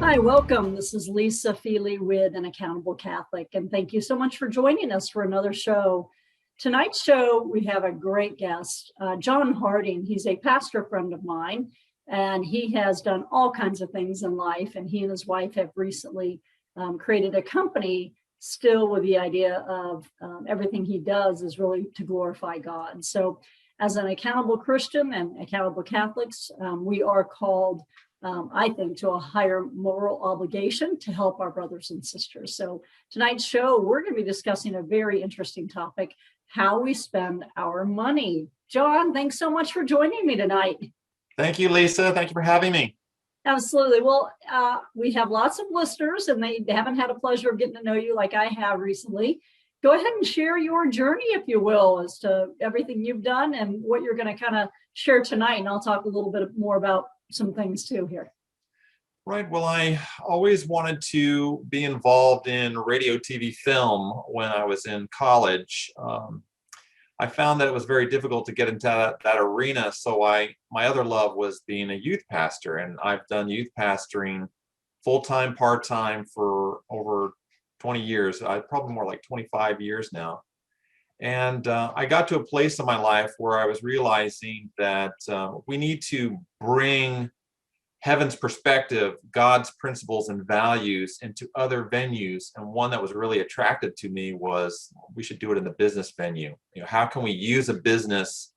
Hi, welcome. This is Lisa Feely with An Accountable Catholic, and thank you so much for joining us for another show. Tonight's show, we have a great guest, John Harding. He's a pastor friend of mine, and he has done all kinds of things in life, and he and his wife have recently created a company still with the idea of everything he does is really to glorify God. So as an accountable Christian and accountable Catholics, we are called I think, to a higher moral obligation to help our brothers and sisters. So tonight's show, we're going to be discussing a very interesting topic, how we spend our money. John, thanks so much for joining me tonight. Thank you, Lisa. Thank you for having me. Absolutely. Well, we have lots of listeners, and they haven't had a pleasure of getting to know you like I have recently. Go ahead and share your journey, if you will, as to everything you've done and what you're going to kind of share tonight. And I'll talk a little bit more about some things too here. Right. Well, I always wanted to be involved in radio, TV, film when I was in college. I found that it was very difficult to get into that arena. So my other love was being a youth pastor, and I've done youth pastoring full-time, part-time for over 20 years. Probably more like 25 years now. And I got to a place in my life where I was realizing that we need to bring heaven's perspective, God's principles and values into other venues. And one that was really attractive to me was we should do it in the business venue. You know, how can we use a business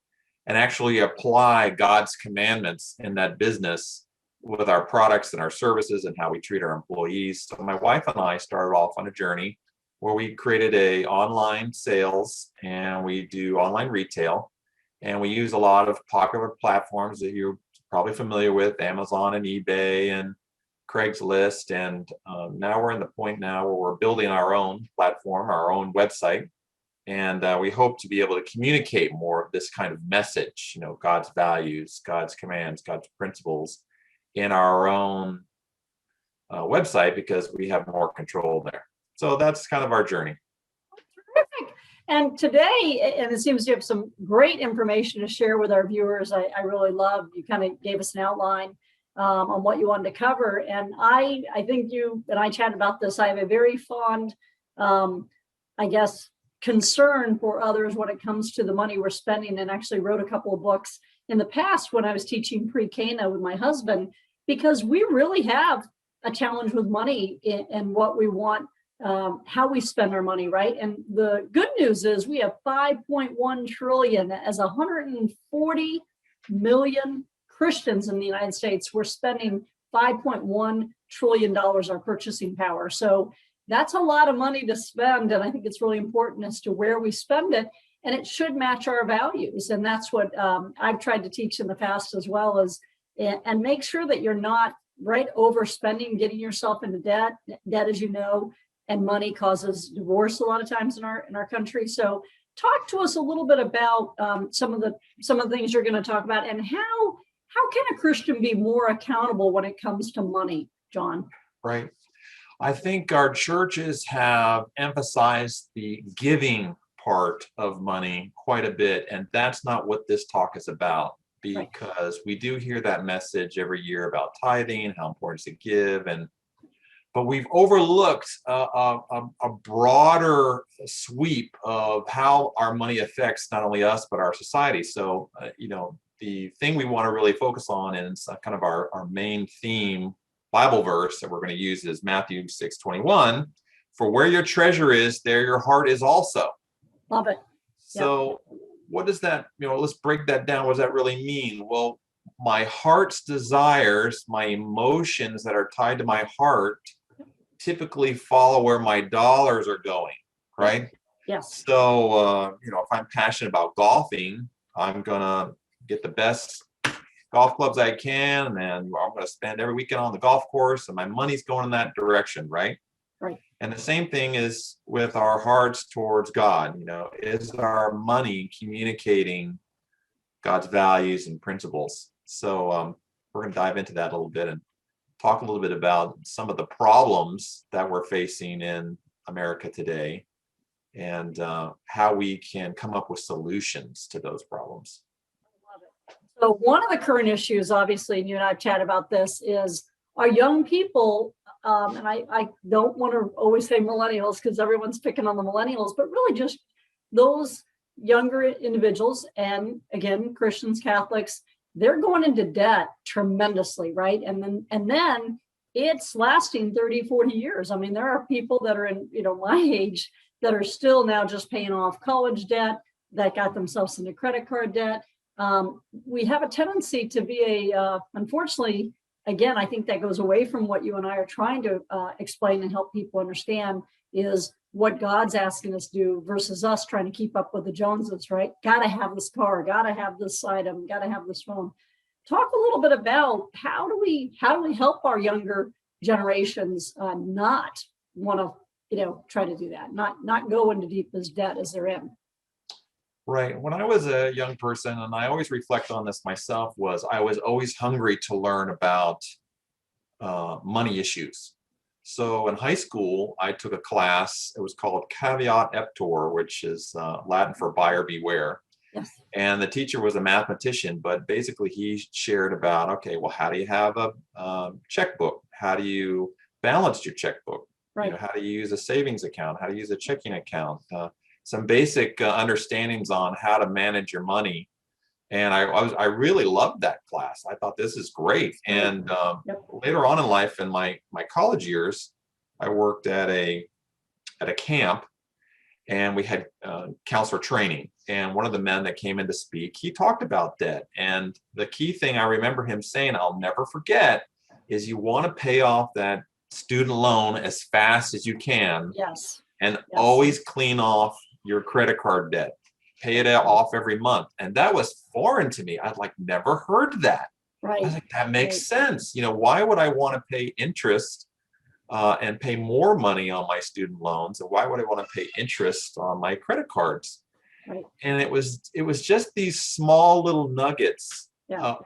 and actually apply God's commandments in that business with our products and our services and how we treat our employees? So my wife and I started off on a journey where we created a online sales, and we do online retail, and we use a lot of popular platforms that you're probably familiar with, Amazon and eBay and Craigslist. And now we're in the point now where we're building our own platform, our own website, and we hope to be able to communicate more of this kind of message, you know, God's values, God's commands, God's principles in our own website, because we have more control there. So that's kind of our journey. Terrific. And today, and it seems you have some great information to share with our viewers. I really love, you kind of gave us an outline on what you wanted to cover. And I think you and I chatted about this. I have a very fond, I guess, concern for others when it comes to the money we're spending, and actually wrote a couple of books in the past when I was teaching pre-Cana with my husband, because we really have a challenge with money and what we want. How we spend our money, right? And the good news is we have 5.1 trillion as 140 million Christians in the United States. We're spending $5.1 trillion our purchasing power. So that's a lot of money to spend. And I think it's really important as to where we spend it. And it should match our values. And that's what I've tried to teach in the past as well, as and make sure that you're not overspending, getting yourself into debt. Debt, as you know, and money causes divorce a lot of times in our country. So talk to us a little bit about some of the things you're going to talk about, and how can a Christian be more accountable when it comes to money, John? Right. I think our churches have emphasized the giving part of money quite a bit, and that's not what this talk is about, because we do hear that message every year about tithing, how important it is to give, but we've overlooked a broader sweep of how our money affects not only us, but our society. So, the thing we want to really focus on, and it's kind of our main theme Bible verse that we're going to use, is Matthew 6:21. For where your treasure is, there your heart is also. Love it. So what does that, let's break that down. What does that really mean? Well, my heart's desires, my emotions that are tied to my heart, typically follow where my dollars are going, right? Yes. So, if I'm passionate about golfing, I'm going to get the best golf clubs I can, and I'm going to spend every weekend on the golf course, and my money's going in that direction, right? Right. And the same thing is with our hearts towards God. Is our money communicating God's values and principles? So we're going to dive into that a little bit and talk a little bit about some of the problems that we're facing in America today, and how we can come up with solutions to those problems. I love it. So one of the current issues, obviously, and you and I have chatted about this, is our young people and I don't want to always say millennials because everyone's picking on the millennials, but really just those younger individuals, and again, Christians, Catholics, they're going into debt tremendously, right? And then it's lasting 30, 40 years. I mean, there are people that are in, my age that are still now just paying off college debt, that got themselves into credit card debt. We have a tendency to be unfortunately, again, I think that goes away from what you and I are trying to explain and help people understand is what God's asking us to do versus us trying to keep up with the Joneses, right? Got to have this car, got to have this item, got to have this phone. Talk a little bit about how do we help our younger generations not want to, try to do that, not go into deep as debt as they're in. Right. When I was a young person, and I always reflect on this myself, was I was always hungry to learn about money issues. So in high school, I took a class. It was called Caveat Emptor, which is Latin for buyer beware. Yes. And the teacher was a mathematician, but basically he shared about, okay, well, how do you have a checkbook? How do you balance your checkbook? Right. How do you use a savings account? How to use a checking account? Some basic understandings on how to manage your money. And I really loved that class. I thought this is great. And later on in life, in my college years, I worked at a camp, and we had counselor training. And one of the men that came in to speak, he talked about debt. And the key thing I remember him saying, I'll never forget, is you want to pay off that student loan as fast as you can. Yes. And always clean off your credit card debt. Pay it off every month. And that was foreign to me. I'd never heard that. Right. I was like, that makes sense. Why would I want to pay interest and pay more money on my student loans? And why would I want to pay interest on my credit cards? Right. And it was just these small little nuggets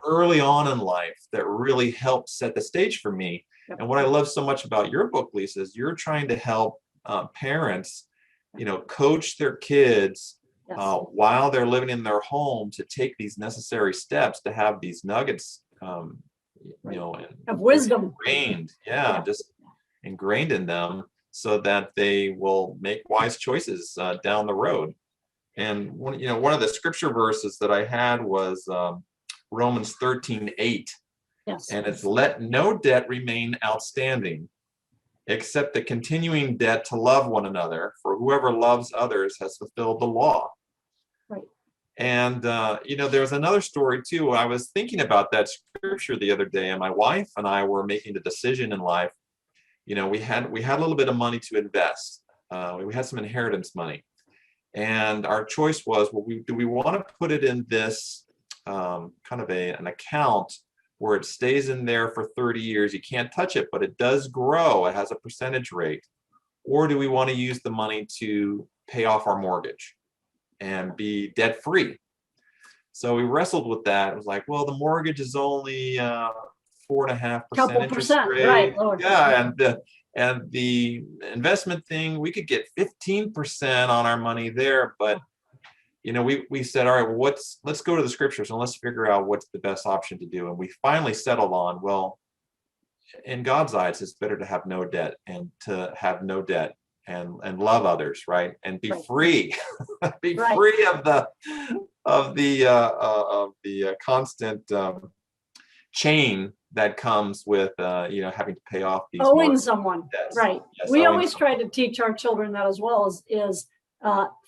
early on in life that really helped set the stage for me. Yep. And what I love so much about your book, Lisa, is you're trying to help parents, coach their kids while they're living in their home to take these necessary steps to have these nuggets, of wisdom ingrained, just ingrained in them, so that they will make wise choices down the road. And one of the scripture verses that I had was Romans 13:8. Yes. And it's, let no debt remain outstanding, except the continuing debt to love one another, for whoever loves others has fulfilled the law. Right. And there's another story too. I was thinking about that scripture the other day, and my wife and I were making a decision in life. We had a little bit of money to invest. We had some inheritance money, and our choice was, well, do we want to put it in this kind of an account where it stays in there for 30 years. You can't touch it, but it does grow. It has a percentage rate. Or do we want to use the money to pay off our mortgage and be debt free? So we wrestled with that. It was like, well, the mortgage is only 4.5% interest rate. Right, Lord. Yeah, and the investment thing, we could get 15% on our money there, but we said, all right, well, let's go to the scriptures and let's figure out what's the best option to do. And we finally settled on, well, in God's eyes, it's better to have no debt, and to have no debt and love others, right? And be free, be free of the constant chain that comes with having to pay off these owing someone debts. Right. Yes, we always try to teach our children that as well, is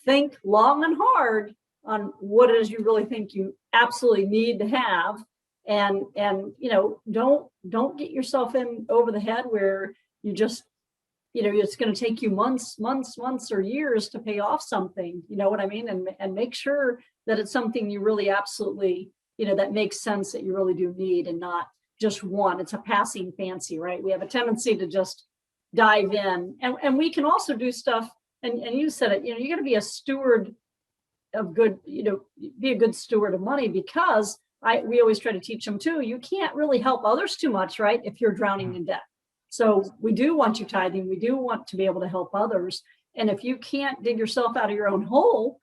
think long and hard on what it is you really think you absolutely need to have, and don't get yourself in over the head where you just it's going to take you months or years to pay off something, you know what I mean, and make sure that it's something you really absolutely that makes sense, that you really do need, and not just one. It's a passing fancy, right? We have a tendency to just dive in, and we can also do stuff. And you said it, you got to be a steward of good, be a good steward of money, because we always try to teach them too. You can't really help others too much, right? If you're drowning in debt. So we do want you tithing. We do want to be able to help others. And if you can't dig yourself out of your own hole,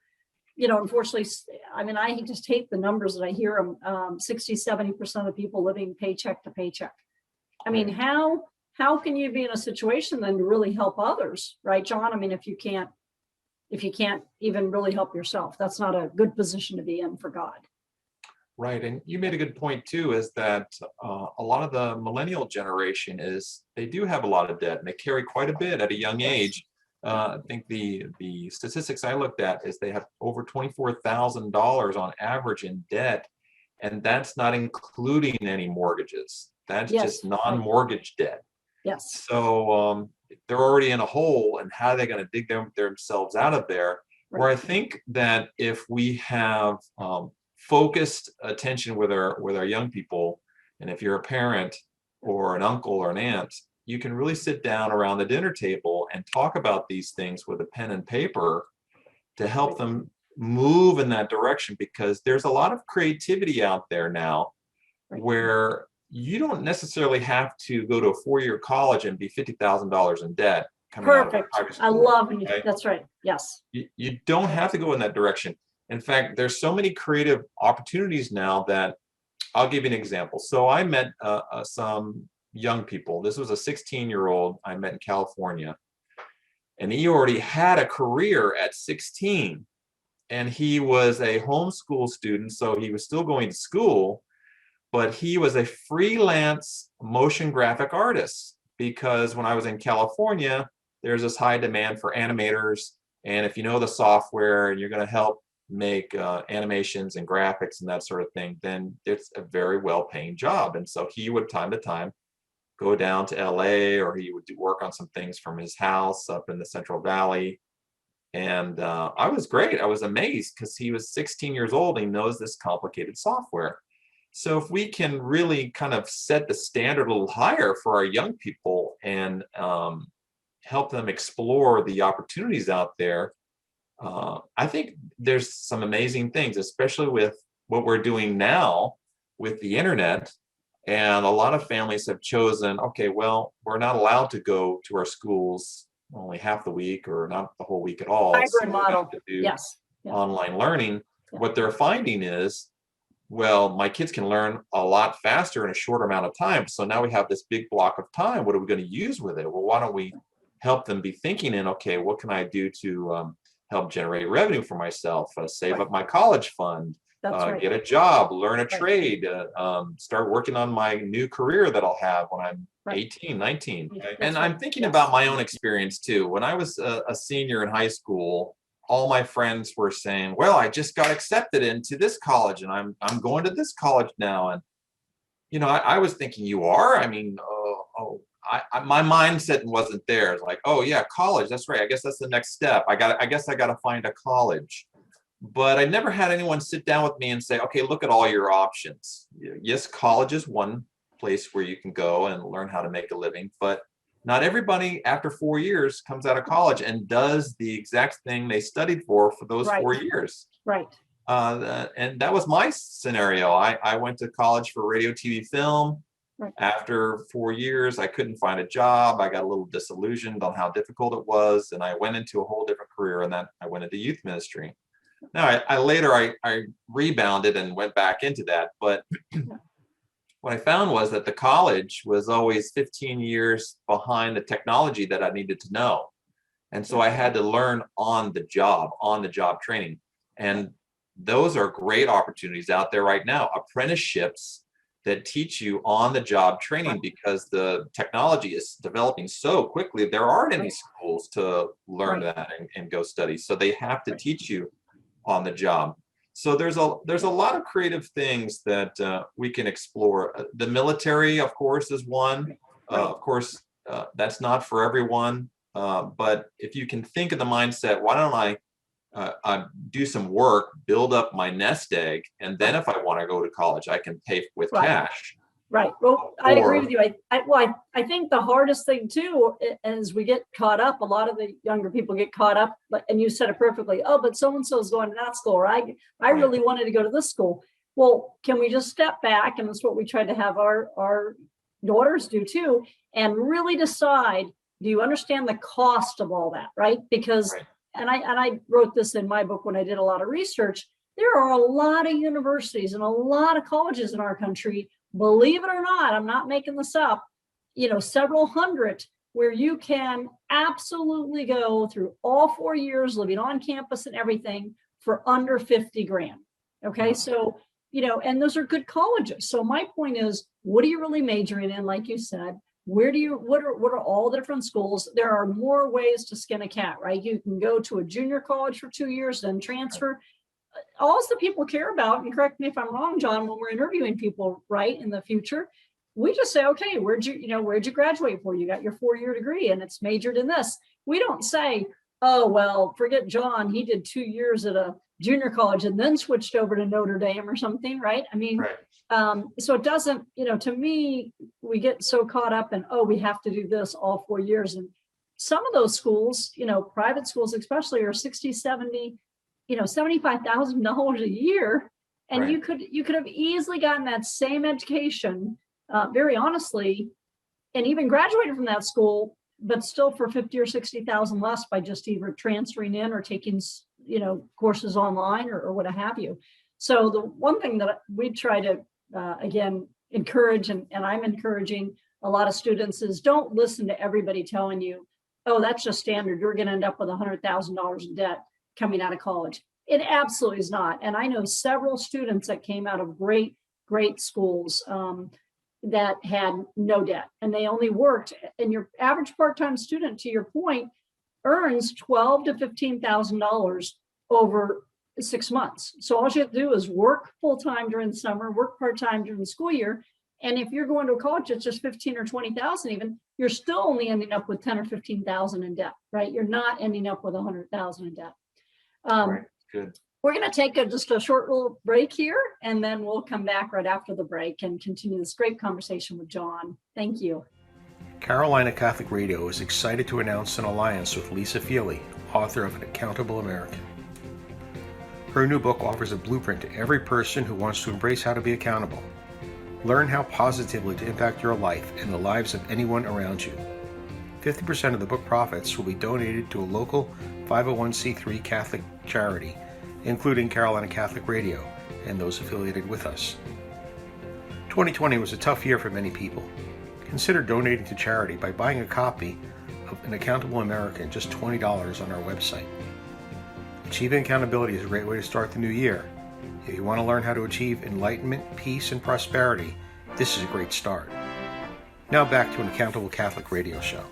unfortunately, I mean, I just hate the numbers that I hear them, 60, 70% of people living paycheck to paycheck. I mean, how how can you be in a situation then to really help others, right, John? I mean, if you can't even really help yourself, that's not a good position to be in for God. Right, and you made a good point too, is that a lot of the millennial generation they do have a lot of debt, and they carry quite a bit at a young age. I think the statistics I looked at is they have over $24,000 on average in debt, and that's not including any mortgages. That's Yes, just right. non-mortgage debt. Yes, So they're already in a hole, and how are they going to dig themselves out of there? Where right. I think that if we have focused attention with our young people, and if you're a parent or an uncle or an aunt, you can really sit down around the dinner table and talk about these things with a pen and paper to help them move in that direction, because there's a lot of creativity out there now where you don't necessarily have to go to a 4-year college and be $50,000 in debt coming out of Perfect. private school. I love it. Okay? That's right. Yes. You don't have to go in that direction. In fact, there's so many creative opportunities now that I'll give you an example. So I met some young people. This was a 16-year-old I met in California, and he already had a career at 16, and he was a homeschool student, so he was still going to school, but he was a freelance motion graphic artist, because when I was in California, there's this high demand for animators, and if you know the software and you're going to help make animations and graphics and that sort of thing, then it's a very well-paying job. And so he would time to time go down to LA, or he would do work on some things from his house up in the Central Valley. And I was great. I was amazed because he was 16 years old. And he knows this complicated software. So if we can really kind of set the standard a little higher for our young people and help them explore the opportunities out there, I think there's some amazing things, especially with what we're doing now with the internet. And a lot of families have chosen, okay, well, we're not allowed to go to our schools only half the week or not the whole week at all. So Hybrid we model. have to do Yes. Yeah. online learning. Yeah. What they're finding is, well, my kids can learn a lot faster in a shorter amount of time. So now we have this big block of time. What are we going to use with it? Well, why don't we help them be thinking in, okay, what can I do to help generate revenue for myself, save up my college fund, get a job, learn a trade, start working on my new career that I'll have when I'm 18, 19. And I'm thinking about my own experience too. When I was a senior in high school, all my friends were saying, well, I just got accepted into this college and I'm going to this college now. And, you know, I was thinking, you are? I mean, my mindset wasn't there. It's like, oh yeah, college. That's right. I guess that's the next step. I guess I got to find a college. But I never had anyone sit down with me and say, okay, look at all your options. Yes, college is one place where you can go and learn how to make a living, but not everybody after 4 years comes out of college and does the exact thing they studied for those 4 years. Right. And that was my scenario. I went to college for radio, TV, film. Right. After 4 years, I couldn't find a job. I got a little disillusioned on how difficult it was, and I went into a whole different career, and then I went into youth ministry. Now, I later rebounded and went back into that, but what I found was that the college was always 15 years behind the technology that I needed to know. And so I had to learn on the job training. And those are great opportunities out there right now, apprenticeships that teach you on the job training, because the technology is developing so quickly. There aren't any schools to learn that and go study. So they have to teach you on the job. So there's a lot of creative things that we can explore. The military, of course, is one. Of course, that's not for everyone. But if you can think of the mindset, why don't I do some work, build up my nest egg, and then if I want to go to college, I can pay with cash. Right. Well, I agree with you. I think the hardest thing too, as we get caught up, a lot of the younger people get caught up, and you said it perfectly. Oh, but so-and-so is going to that school, or I really wanted to go to this school. Well, can we just step back? And that's what we tried to have our daughters do too, and really decide, do you understand the cost of all that? Right. Because and I wrote this in my book when I did a lot of research. There are a lot of universities and a lot of colleges in our country, believe it or not, I'm not making this up, several hundred where you can absolutely go through all 4 years living on campus and everything for under 50 grand. Okay. So, and those are good colleges. So my point is, what are you really majoring in? Like you said, what are all the different schools? There are more ways to skin a cat, right? You can go to a junior college for 2 years, then transfer. All the people care about, and correct me if I'm wrong, John, when we're interviewing people, right, in the future, we just say, okay, where'd you graduate for? You got your 4-year degree and it's majored in this. We don't say, oh, well, forget John. He did 2 years at a junior college and then switched over to Notre Dame or something, right? I mean, Right. so it doesn't, to me, we get so caught up in, oh, we have to do this all 4 years. And some of those schools, private schools especially, are 60, 70, $75,000 a year. And Right. you could have easily gotten that same education, very honestly, and even graduated from that school, but still for 50 or 60,000 less by just either transferring in or taking, courses online or what have you. So the one thing that we try to, again, encourage, and I'm encouraging a lot of students, is don't listen to everybody telling you, oh, that's just standard. You're going to end up with $100,000 in debt coming out of college. It absolutely is not. And I know several students that came out of great schools that had no debt, and they only worked. And your average part-time student, to your point, earns $12,000 to $15,000 over 6 months. So all you have to do is work full-time during the summer, work part-time during the school year. And if you're going to a college that's just 15 or 20,000 even, you're still only ending up with 10 or 15,000 in debt, right? You're not ending up with 100,000 in debt. Right. Good. We're going to take just a short little break here, and then we'll come back right after the break and continue this great conversation with John. Thank you. Carolina Catholic Radio is excited to announce an alliance with Lisa Feely, author of An Accountable American. Her new book offers a blueprint to every person who wants to embrace how to be accountable. Learn how positively to impact your life and the lives of anyone around you. 50% of the book profits will be donated to a local 501c3 Catholic charity, including Carolina Catholic Radio and those affiliated with us. 2020 was a tough year for many people. Consider donating to charity by buying a copy of An Accountable American, just $20 on our website. Achieving accountability is a great way to start the new year. If you want to learn how to achieve enlightenment, peace, and prosperity, this is a great start. Now back to An Accountable Catholic Radio show.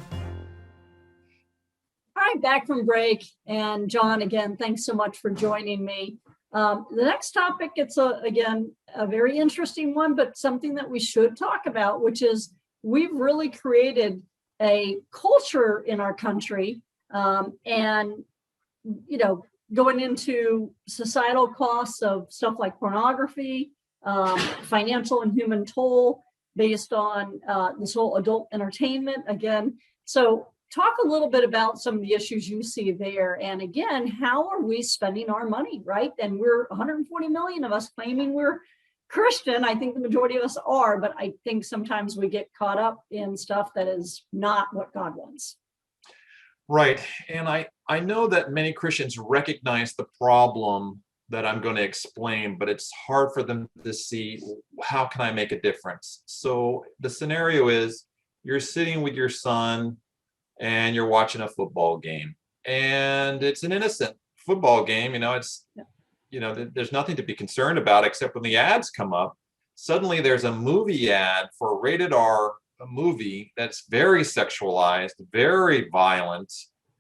All right, back from break. And John, again, thanks so much for joining me. The next topic, it's again, a very interesting one, but something that we should talk about, which is we've really created a culture in our country, and, going into societal costs of stuff like pornography, financial and human toll based on this whole adult entertainment again. So talk a little bit about some of the issues you see there. And again, how are we spending our money, right? And we're 140 million of us claiming we're Christian. I think the majority of us are, but I think sometimes we get caught up in stuff that is not what God wants. Right. And I know that many Christians recognize the problem that I'm going to explain, but it's hard for them to see, how can I make a difference? So the scenario is you're sitting with your son and you're watching a football game, and it's an innocent football game. There's nothing to be concerned about except when the ads come up. Suddenly there's a movie ad for a rated R movie that's very sexualized, very violent.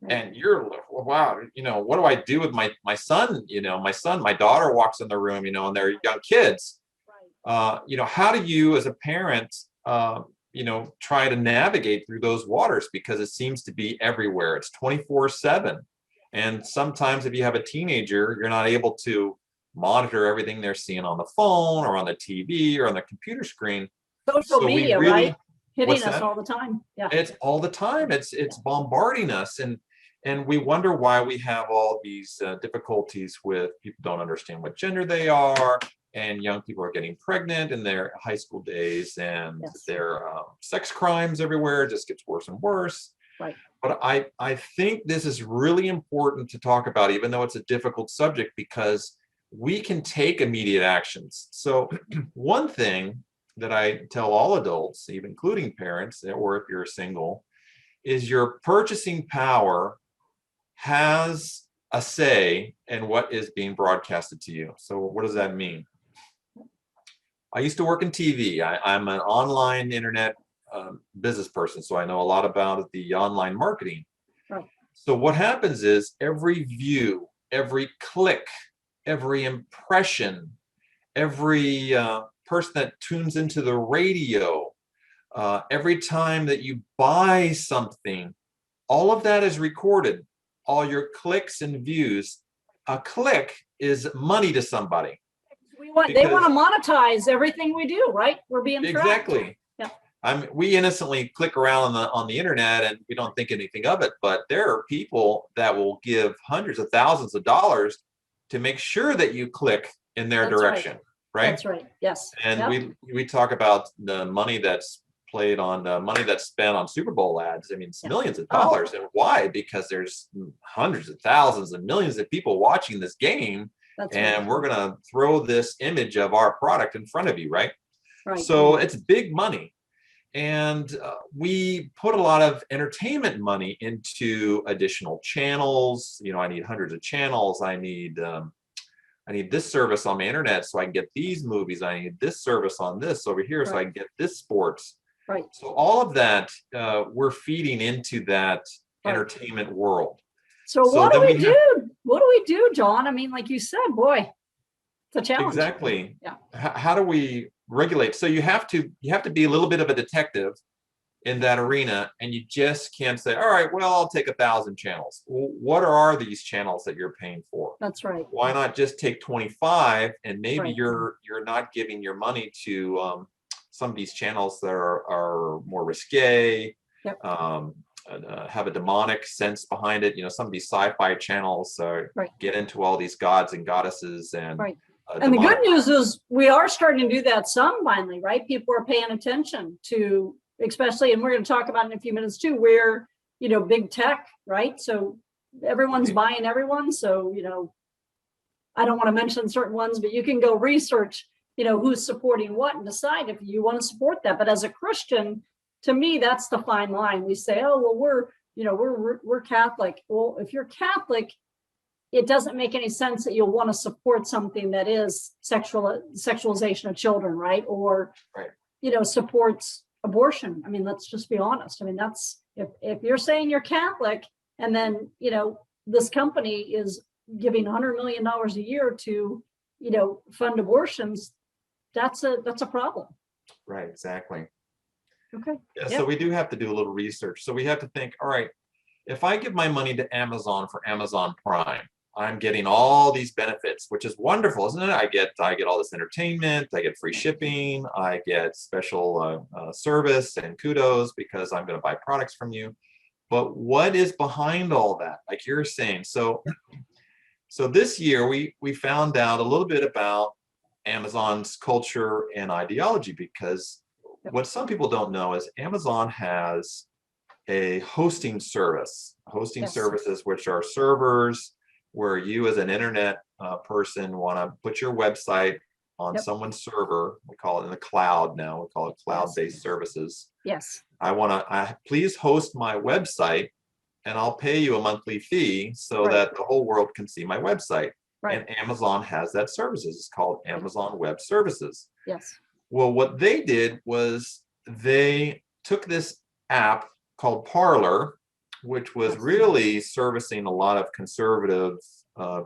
And you're, wow, what do I do with my son? My daughter walks in the room, and they're young kids. Right. How do you as a parent, try to navigate through those waters? Because it seems to be everywhere. It's 24/7. And sometimes if you have a teenager, you're not able to monitor everything they're seeing on the phone or on the TV or on the computer screen. Social media, really, right? Hitting us that? All the time. Yeah. It's all the time. It's bombarding us. And we wonder why we have all these difficulties with people don't understand what gender they are, and young people are getting pregnant in their high school days, and their sex crimes everywhere. It just gets worse and worse. Right. But I think this is really important to talk about, even though it's a difficult subject, because we can take immediate actions. So one thing that I tell all adults, even including parents, or if you're single, is your purchasing power has a say in what is being broadcasted to you. So what does that mean? I used to work in TV. I'm an online internet business person, so I know a lot about the online marketing. Right. So what happens is every view, every click, every impression, every person that tunes into the radio, every time that you buy something, all of that is recorded. All your clicks and views. A click is money to somebody. They want to monetize everything we do, right? We're being tracked. Exactly. Yeah. We innocently click around on the internet and we don't think anything of it, but there are people that will give hundreds of thousands of dollars to make sure that you click in their direction, right? That's right. Yes. And we talk about the money that's played on the money that's spent on Super Bowl ads. I mean, it's millions of dollars. And why? Because there's hundreds of thousands and millions of people watching this game. And we're going to throw this image of our product in front of you, right? Right. So it's big money. And we put a lot of entertainment money into additional channels. You know, I need hundreds of channels. I need this service on my internet so I can get these movies. I need this service on this over here so I can get this sports. Right. So all of that, we're feeding into that entertainment world. So what do we do? What do we do, John? I mean, like you said, boy, it's a challenge. Exactly. Yeah. How do we regulate? So you have to be a little bit of a detective in that arena, and you just can't say, all right, well, I'll take 1,000 channels. Well, what are these channels that you're paying for? That's right. Why not just take 25, and maybe you're not giving your money to some of these channels that are more risque, have a demonic sense behind it. You know, some of these sci-fi channels get into all these gods and goddesses and and the good news is we are starting to do that some finally, right? People are paying attention to, especially, and we're going to talk about in a few minutes too, where, you know, big tech, right? So everyone's buying everyone. So, you know, I don't want to mention certain ones, but you can go research, you know, who's supporting what and decide if you want to support that. But as a Christian, to me, that's the fine line. We say, oh, well, we're Catholic. Well, if you're Catholic, it doesn't make any sense that you'll want to support something that is sexualization of children, right? Or, you know, supports abortion. I mean, let's just be honest. I mean, that's if you're saying you're Catholic and then, you know, this company is giving $100 million a year to, you know, fund abortions, that's a problem. Right, exactly. Okay. Yeah, so we do have to do a little research. So we have to think, all right, if I give my money to Amazon for Amazon Prime, I'm getting all these benefits, which is wonderful, isn't it? I get all this entertainment, I get free shipping, I get special service and kudos because I'm going to buy products from you. But what is behind all that? Like you're saying, so this year we found out a little bit about Amazon's culture and ideology, because what some people don't know is Amazon has a hosting service, services, which are servers where you as an internet person want to put your website on someone's server. We call it in the cloud now. We call it cloud-based services. Yes. Please host my website and I'll pay you a monthly fee so that the whole world can see my website. And Amazon has that services. It's called Amazon Web Services. Yes. Well, what they did was they took this app called Parler, which was really servicing a lot of conservative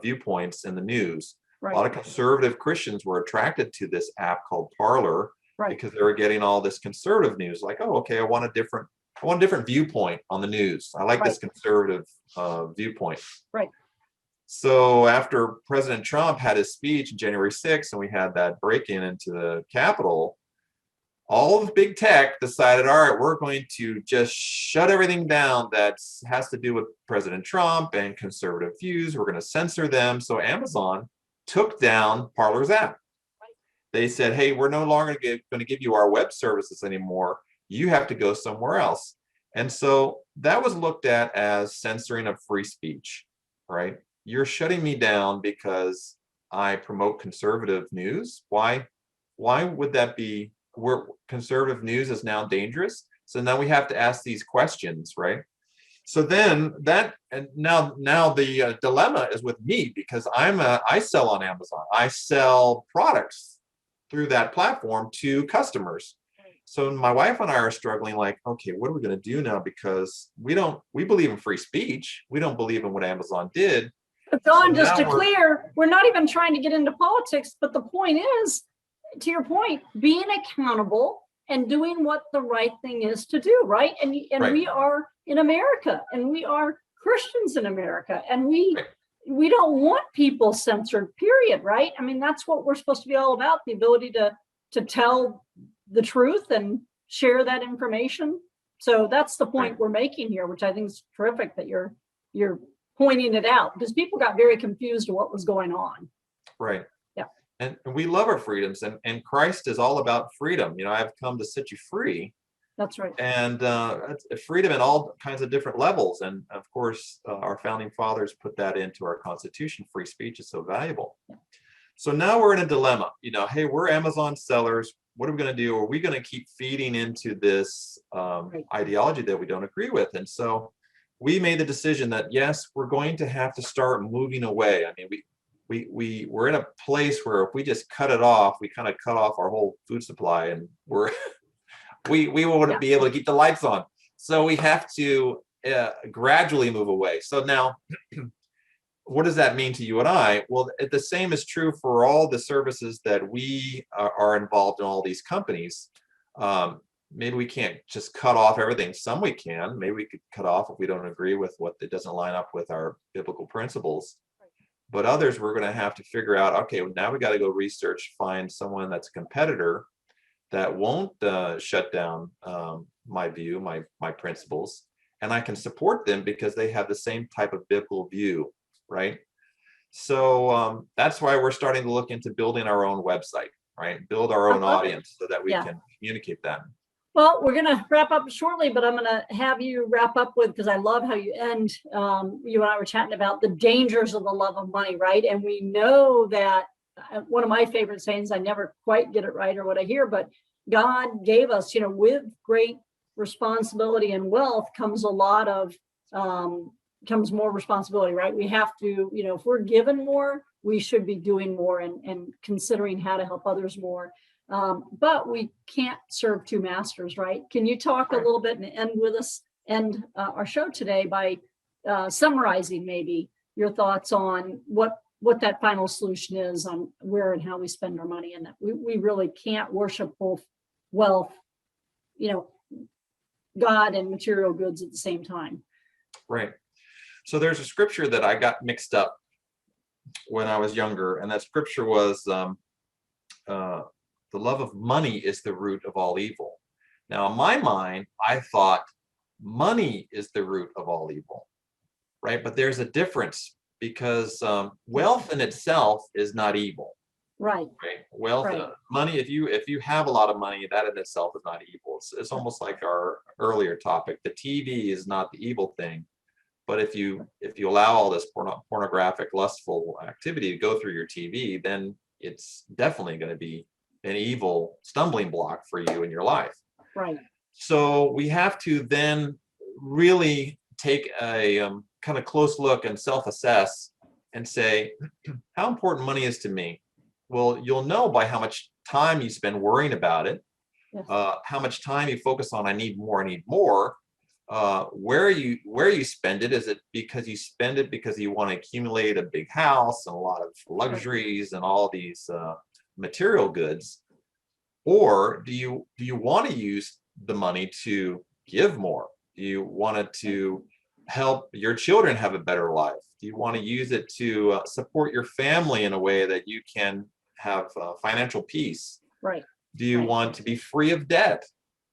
viewpoints in the news. A lot of conservative Christians were attracted to this app called Parler because they were getting all this conservative news. Like, oh, okay, I want a different viewpoint on the news. I like this conservative viewpoint. Right. So after President Trump had his speech on January 6th, and we had that break-in into the Capitol, all of big tech decided, all right, we're going to just shut everything down that has to do with President Trump and conservative views. We're going to censor them. So Amazon took down Parler's app. They said, hey, we're no longer going to give you our web services anymore. You have to go somewhere else. And so that was looked at as censoring of free speech, right? You're shutting me down because I promote conservative news. Why would that be conservative news is now dangerous. So now we have to ask these questions, right? So then now the dilemma is with me, because I sell on Amazon. I sell products through that platform to customers. So my wife and I are struggling, like, okay, what are we going to do now? Because we believe in free speech. We don't believe in what Amazon did. But Don, So just now to clear, we're not even trying to get into politics, but the point is, to your point, being accountable and doing what the right thing is to do, right? And Right. we are in America, and we are Christians in America, and we Right. don't want people censored, period, right? I mean, that's what we're supposed to be all about, the ability to tell the truth and share that information. So that's the point Right. we're making here, which I think is terrific that you're pointing it out, because people got very confused of what was going on. Right. Yeah. And we love our freedoms, and Christ is all about freedom. I've come to set you free, That's right. and it's freedom in all kinds of different levels. And of course, our founding fathers put that into our Constitution. Free speech is so valuable. Yeah. So now we're in a dilemma. Hey, we're Amazon sellers. What are we going to do? Are we going to keep feeding into this ideology that we don't agree with? And so we made the decision that, yes, we're going to have to start moving away. I mean, we're in a place where if we just cut it off, we kind of cut off our whole food supply, and we won't be able to keep the lights on. So we have to gradually move away. So now, what does that mean to you and I? Well, the same is true for all the services that we are involved in, all these companies. Maybe we can't just cut off everything. Some we can. Maybe we could cut off if we don't agree with what it doesn't line up with our biblical principles. But others, we're going to have to figure out, okay, well, now we got to go research, find someone that's a competitor that won't shut down my view, my principles, and I can support them because they have the same type of biblical view, right? So that's why we're starting to look into building our own website, right? Build our own audience so that we can communicate that. Well, we're going to wrap up shortly, but I'm going to have you wrap up with, because I love how you end. You and I were chatting about the dangers of the love of money, right? And we know that one of my favorite sayings, I never quite get it right or what I hear, but God gave us, with great responsibility and wealth comes a lot of, comes more responsibility, right? We have to, if we're given more, we should be doing more and considering how to help others more. But we can't serve two masters, right? Can you talk a little bit and end with us, end our show today by summarizing maybe your thoughts on what that final solution is on where and how we spend our money, and that we really can't worship both wealth, God and material goods at the same time. Right. So there's a scripture that I got mixed up when I was younger, and that scripture was the love of money is the root of all evil. Now, in my mind, I thought money is the root of all evil, right? But there's a difference, because wealth in itself is not evil. Right. Wealth, money, if you have a lot of money, that in itself is not evil. It's almost like our earlier topic. The TV is not the evil thing. But if you allow all this pornographic, lustful activity to go through your TV, then it's definitely going to be an evil stumbling block for you in your life. Right. So we have to then really take a kind of close look and self-assess and say, how important money is to me? Well, you'll know by how much time you spend worrying about it, how much time you focus on, I need more. Where you spend it. Is it because you spend it because you want to accumulate a big house and a lot of luxuries and all these material goods, or do you want to use the money to give more? Do you want it to help your children have a better life? Do you want to use it to support your family in a way that you can have financial peace? Right. Do you want to be free of debt?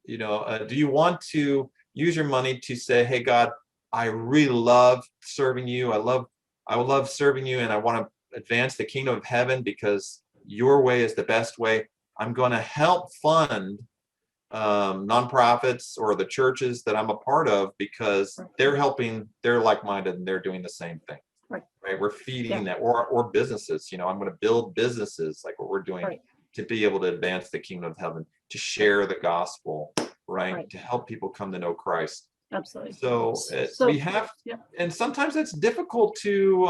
Do you want to use your money to say, hey, God, I really love serving you. I would love serving you, and I want to advance the kingdom of heaven because your way is the best way. I'm going to help fund nonprofits or the churches that I'm a part of because they're helping, they're like-minded and they're doing the same thing. Right. We're feeding that, or businesses. I'm going to build businesses like what we're doing to be able to advance the kingdom of heaven, to share the gospel, right? Right. To help people come to know Christ. Absolutely. So So- we have, yeah. and sometimes it's difficult to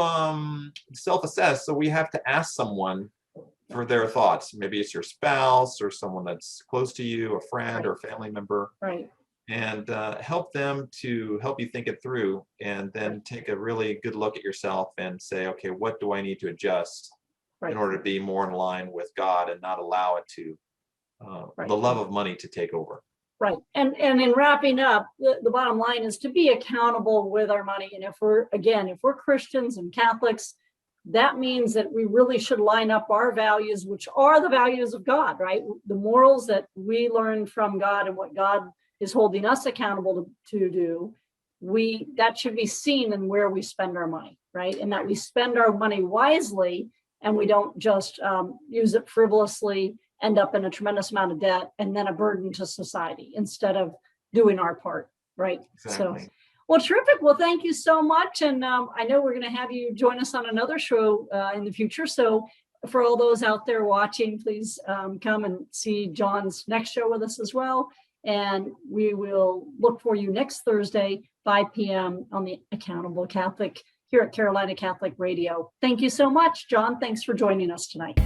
self-assess. So we have to ask someone for their thoughts. Maybe it's your spouse or someone that's close to you, a friend Right. or a family member, Right. and help them to help you think it through, and then Right. take a really good look at yourself and say, okay, what do I need to adjust Right. in order to be more in line with God and not allow it to Right. the love of money to take over. Right. And in wrapping up, the bottom line is to be accountable with our money. And if we're Christians and Catholics, that means that we really should line up our values, which are the values of God, right? The morals that we learn from God and what God is holding us accountable to do, that should be seen in where we spend our money, right? And that we spend our money wisely and we don't just use it frivolously, end up in a tremendous amount of debt and then a burden to society instead of doing our part, right? Exactly. So, well, terrific. Well, thank you so much. And I know we're going to have you join us on another show in the future. So for all those out there watching, please come and see John's next show with us as well. And we will look for you next Thursday, 5 p.m. on the Accountable Catholic here at Carolina Catholic Radio. Thank you so much, John. Thanks for joining us tonight.